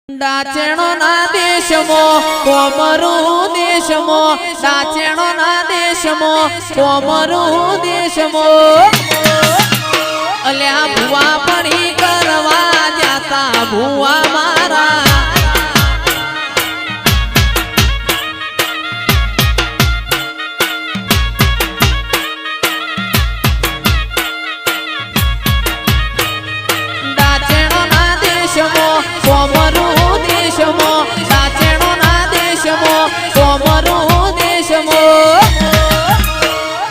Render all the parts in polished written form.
डाचेणो ना देशमो कोमरू देशमो डाचेणो ना देशमो कोमरू देशमो अल्या भुवा पड़ी करवा जाता भुवा मारा डाचेणो ना देशमो कोमरू देशमो डाचेणो ना देशमो कोमरू देशमो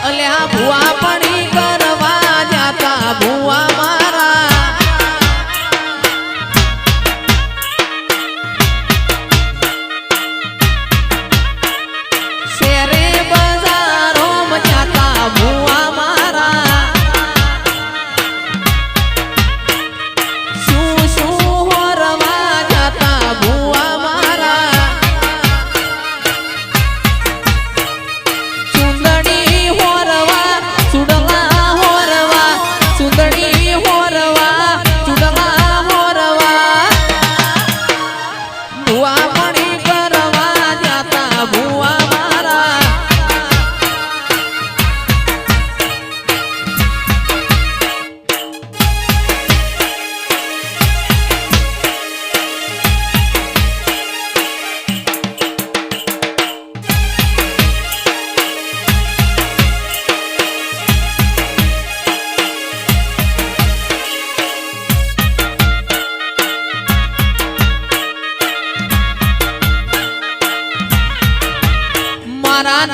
अल्या भुवा पड़ी करवा जाता भुवा मारा शेरे बाजारों में जाता भुवा मारा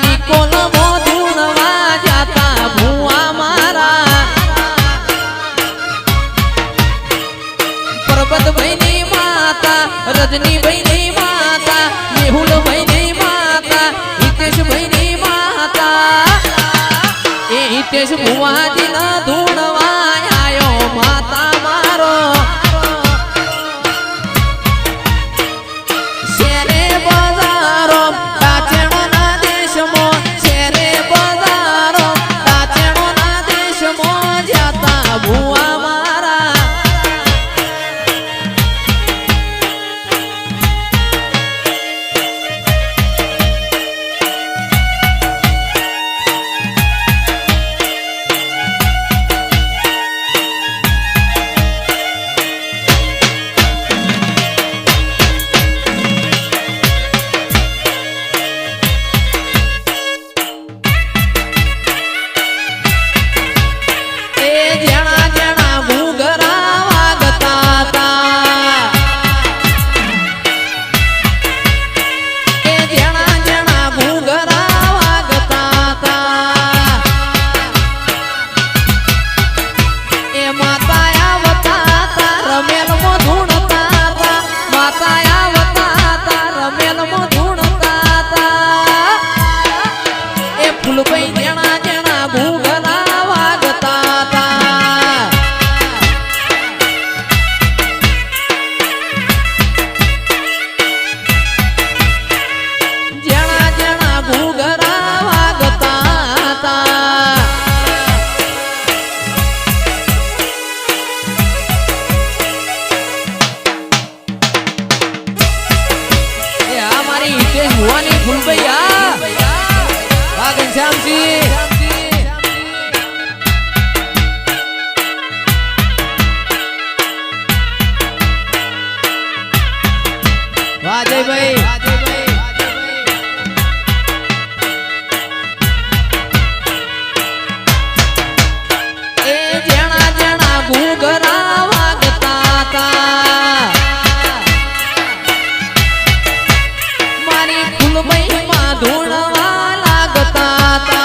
निकोल मोधुनवा जाता भुआ मारा पर्वत बहनी माता रजनी बहनी माता मेहुल बहनी माता हितेश बहनी माता ए हितेश भुआ जी न धुनवा आयो माता मारो शेरे बाजारो डाचेणो ना देशमो शेरे बाजारो डाचेणो ना देशमो जाता भुआ मारा वाजय भाई ए जना जना घूघरा वागता था मारी फुलबई मा धुणवा लागता था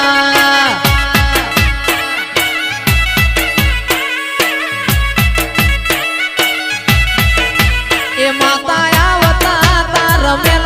ए माता आवता रमेल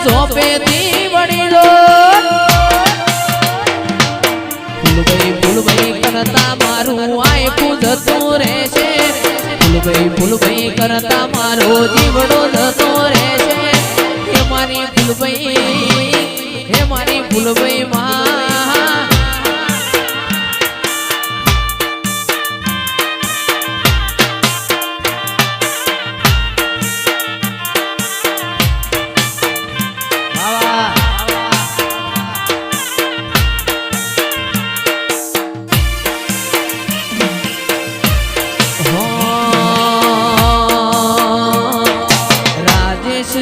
ઝોપેથી વળી લો ફૂલભાઈ કરતા મારું આયકું જતું રહેશે ફૂલભાઈ કરતા મારો જીવડો જતો રહેશે હે મારી ફૂલભાઈ માં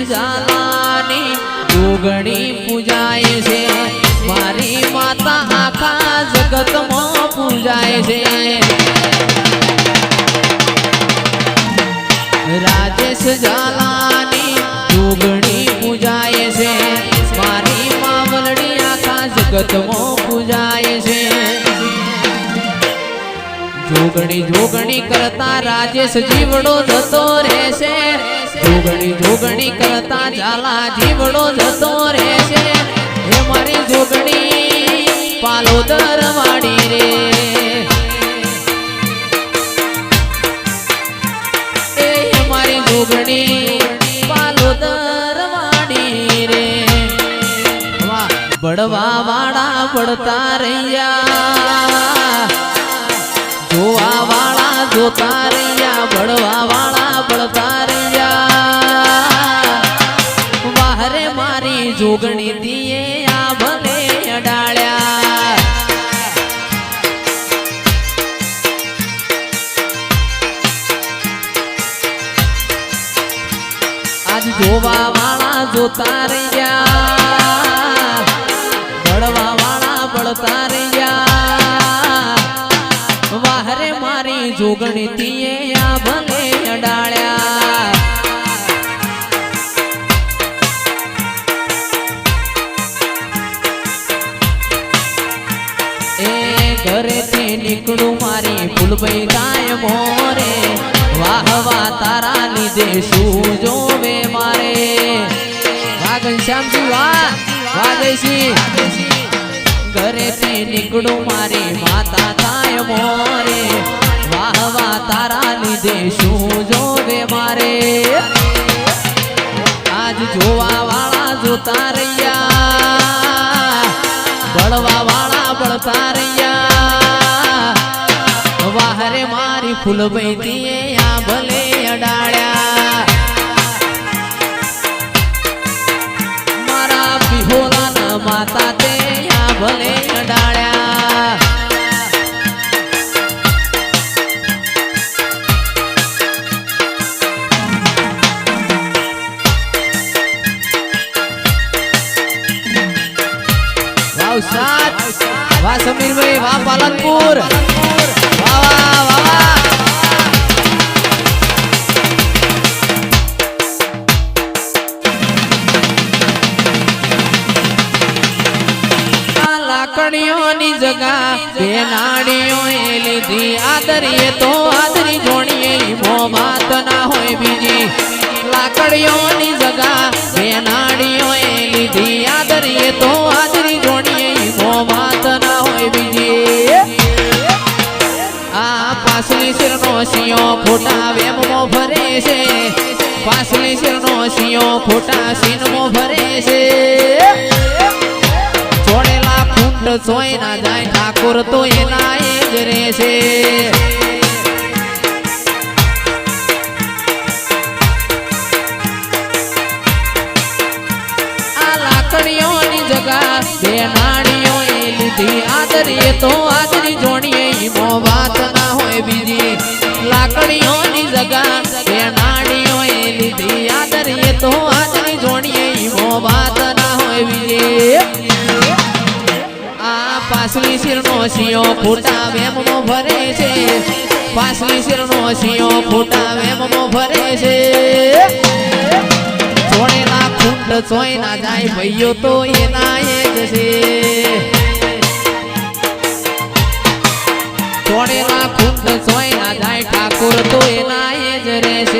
જાલાની જોગણી પૂજાય છે મારી માતા આખા જગતમાં પૂજાય છે રાજેશ જાલાની જોગણી પૂજાય છે મારી માવલડી આખા જગતમાં પૂજાય છે જોગણી કરતા રાજેશ જીવડો જતો રહેશે જોગણી કરતા ઝાલા જીવડો જતો રહેશે હે મારી જોગણી પાલોદર વાડી રે હે મારી જોગણી પાલોદર વાડી રે બળવા વાળા બળતા રહ્યા જોવા વાળા જોતા રહ્યા બળવા વાળા બળતા રહ્યા વાહરે મારી જોગણી દીએ આ ભલે અડાળ્યા આજ જોવા વાળા જોતા રહ્યા બળવા વાળા બળતા રહ્યા વાહરે મારી જોગણી દીએ આ ભલે અડાળ્યા ઘરેથી નીકળું મારી ફૂલભાઈ ગાય મોરે વાહ વાહ તારા લીધે શું જોવે મારે વાહ ઘનશ્યામજી વાહ જયસિંહ ઘરેથી નીકળું મારી માતા ગાય મોરે વાહ વાહ તારા લીધે શું જોવે મારે આજ જોવા વાળા જોતા રહ્યા બળવા વાળા બળતા રહ્યા વાહરે મારી ફૂલભાઈ દીએ આ ભલે અડાળ્યા મારા બિહોલાના માતા તે આ ભલે અડાળ્યા વાહ સમીરભાઈ વાહ પાલનપુર વાહ વાહ વાહ લાકડીઓની જગા બે નાડીઓ એ લીધી આદરીએ તો આદરી જોણીએ મો વાત ના હોય બીજી લાકડીઓની જગા બે નાડીઓ એ લીધી આદરીએ તો આદરી જોણીએ મો વાત ના હોય બીજી આ પાસલી શિરનો સિંહો ખોટા વેમો ભરે છે પાસલી શિરનો સિંહો ખોટા સીનમો ભરે છે છોડેલા ખૂંટ સોય ના જાય ઠાકોર તો એના એ જ રહેશે આ લાકડીઓની જગા બે નાડીઓ એ લીધી આદરીએ તો આદરી જોડીએ મો વાત ના હોય બીજી લાકડીઓની જગા બે નાડીઓ એ લીધી આદરીએ તો આદરી જોડીએ મો વાત ના હોય બીજી આ પાસલી શિરનો સિંહો ખોટા વેમો ભરે છે પાસલી શિરનો સિંહો ખોટા વેમો ભરે છે છોડેલા ખૂંટ સોય ના જાય ભાઈઓ તો એના એ જ છે છોડેલા ખૂંટ સોય ના જાય ઠાકોર તો એના એ જ રહેશે